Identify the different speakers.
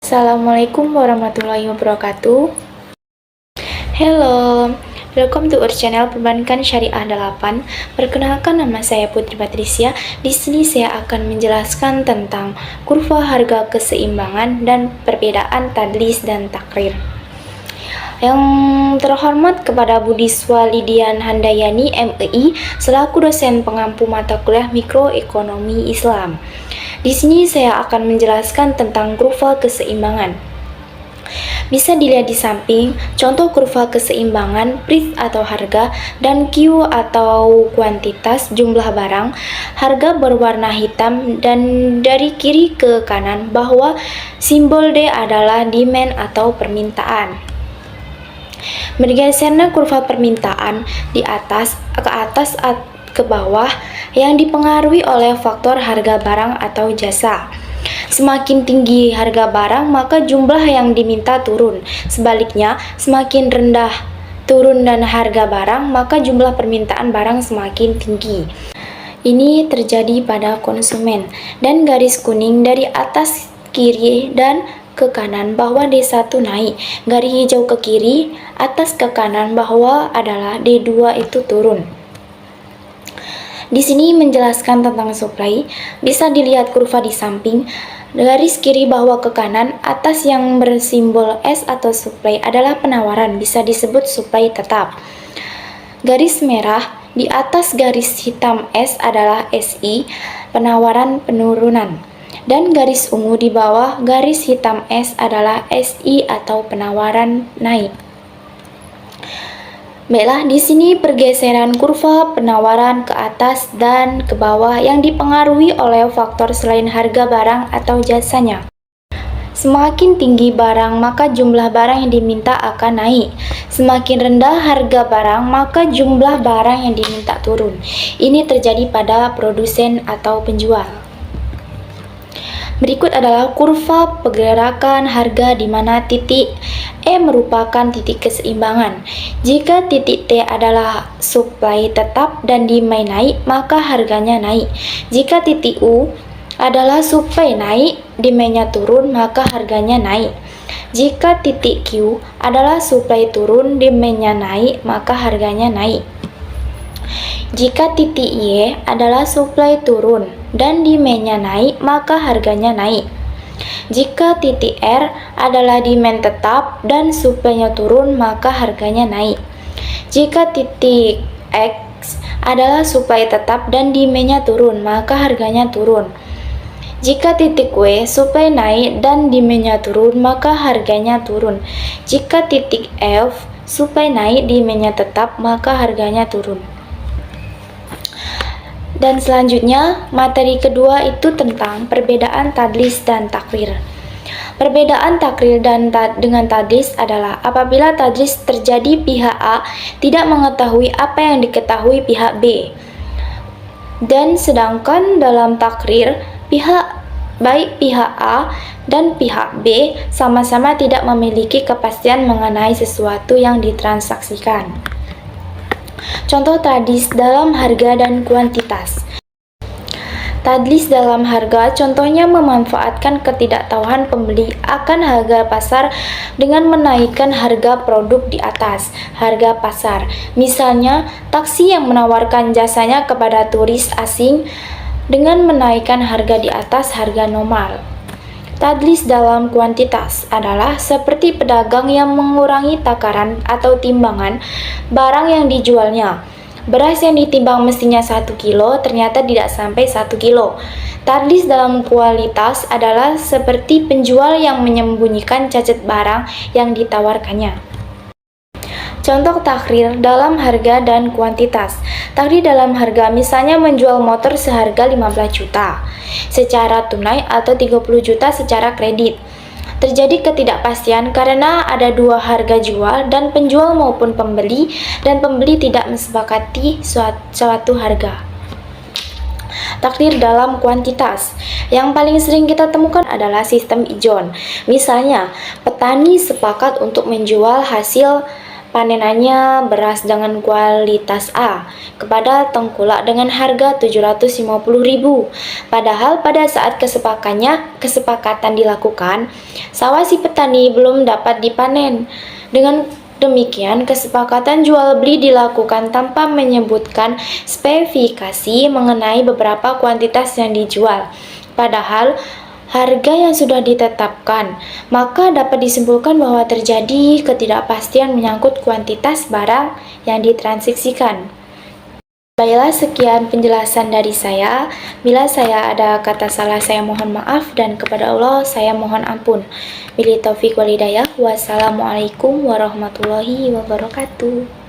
Speaker 1: Assalamualaikum warahmatullahi wabarakatuh. Hello, welcome to our channel Perbankan Syariah 8. Perkenalkan, nama saya Putri Patricia. Di sini saya akan menjelaskan tentang kurva harga keseimbangan dan perbedaan tadlis dan takrir. Yang terhormat kepada Budiswa Lidian Handayani MEI selaku dosen pengampu mata kuliah Mikroekonomi Islam. Di sini saya akan menjelaskan tentang kurva keseimbangan. Bisa dilihat di samping, contoh kurva keseimbangan price atau harga dan Q atau kuantitas jumlah barang, harga berwarna hitam, dan dari kiri ke kanan bahwa simbol D adalah demand atau permintaan. Bergesernya kurva permintaan di atas ke bawah yang dipengaruhi oleh faktor harga barang atau jasa. Semakin tinggi harga barang, maka jumlah yang diminta turun. Sebaliknya, semakin rendah turun dan harga barang, maka jumlah permintaan barang semakin tinggi. Ini terjadi pada konsumen. Dan garis kuning dari atas kiri dan ke kanan bahwa D1 naik. Garis hijau ke kiri, atas ke kanan bahwa adalah D2 itu turun. Di sini menjelaskan tentang supply, bisa dilihat kurva di samping, garis kiri bawah ke kanan, atas yang bersimbol S atau supply adalah penawaran, bisa disebut supply tetap. Garis merah di atas garis hitam S adalah SI, penawaran penurunan. Dan garis ungu di bawah garis hitam S adalah SI atau penawaran naik. Baiklah, di sini pergeseran kurva penawaran ke atas dan ke bawah yang dipengaruhi oleh faktor selain harga barang atau jasanya. Semakin tinggi barang, maka jumlah barang yang diminta akan naik. Semakin rendah harga barang, maka jumlah barang yang diminta turun. Ini terjadi pada produsen atau penjual. Berikut adalah kurva pergerakan harga di mana titik E merupakan titik keseimbangan. Jika titik T adalah supply tetap dan demand naik, maka harganya naik. Jika titik U adalah supply naik, demand-nya turun, maka harganya naik. Jika titik Q adalah supply turun, demand-nya naik, maka harganya naik. Jika titik Y adalah supply turun dan demand-nya naik, maka harganya naik. Jika titik R adalah demand tetap dan supply-nya turun, maka harganya naik. Jika titik X adalah supply tetap dan demand-nya turun, maka harganya turun. Jika titik W supply naik dan demand-nya turun, maka harganya turun. Jika titik F supply naik, demand-nya tetap, maka harganya turun. Dan selanjutnya, materi kedua itu tentang perbedaan tadlis dan takrir. Perbedaan takrir dengan tadlis adalah apabila tadlis terjadi pihak A tidak mengetahui apa yang diketahui pihak B. Dan sedangkan dalam takrir, baik pihak A dan pihak B sama-sama tidak memiliki kepastian mengenai sesuatu yang ditransaksikan. Contoh tadlis dalam harga dan kuantitas. Tadlis dalam harga contohnya memanfaatkan ketidaktahuan pembeli akan harga pasar dengan menaikkan harga produk di atas harga pasar. Misalnya, taksi yang menawarkan jasanya kepada turis asing dengan menaikkan harga di atas harga normal. Tadlis dalam kuantitas adalah seperti pedagang yang mengurangi takaran atau timbangan barang yang dijualnya. Beras yang ditimbang mestinya 1 kilo ternyata tidak sampai 1 kilo. Tadlis dalam kualitas adalah seperti penjual yang menyembunyikan cacat barang yang ditawarkannya. Contoh takrir dalam harga dan kuantitas. Takrir dalam harga misalnya menjual motor seharga 15 juta secara tunai atau 30 juta secara kredit. Terjadi ketidakpastian karena ada dua harga jual dan penjual maupun pembeli, dan pembeli tidak mensepakati suatu harga. Takdir dalam kuantitas yang paling sering kita temukan adalah sistem ijon. Misalnya, petani sepakat untuk menjual hasil panenannya beras dengan kualitas A kepada tengkulak dengan harga 750.000. Padahal pada saat kesepakatan dilakukan, sawah si petani belum dapat dipanen. Dengan demikian, kesepakatan jual beli dilakukan tanpa menyebutkan spesifikasi mengenai beberapa kuantitas yang dijual. Padahal harga yang sudah ditetapkan, maka dapat disimpulkan bahwa terjadi ketidakpastian menyangkut kuantitas barang yang ditransaksikan. Baiklah, sekian penjelasan dari saya. Bila saya ada kata salah, saya mohon maaf, dan kepada Allah saya mohon ampun. Billahi taufiq wal hidayah. Wassalamualaikum warahmatullahi wabarakatuh.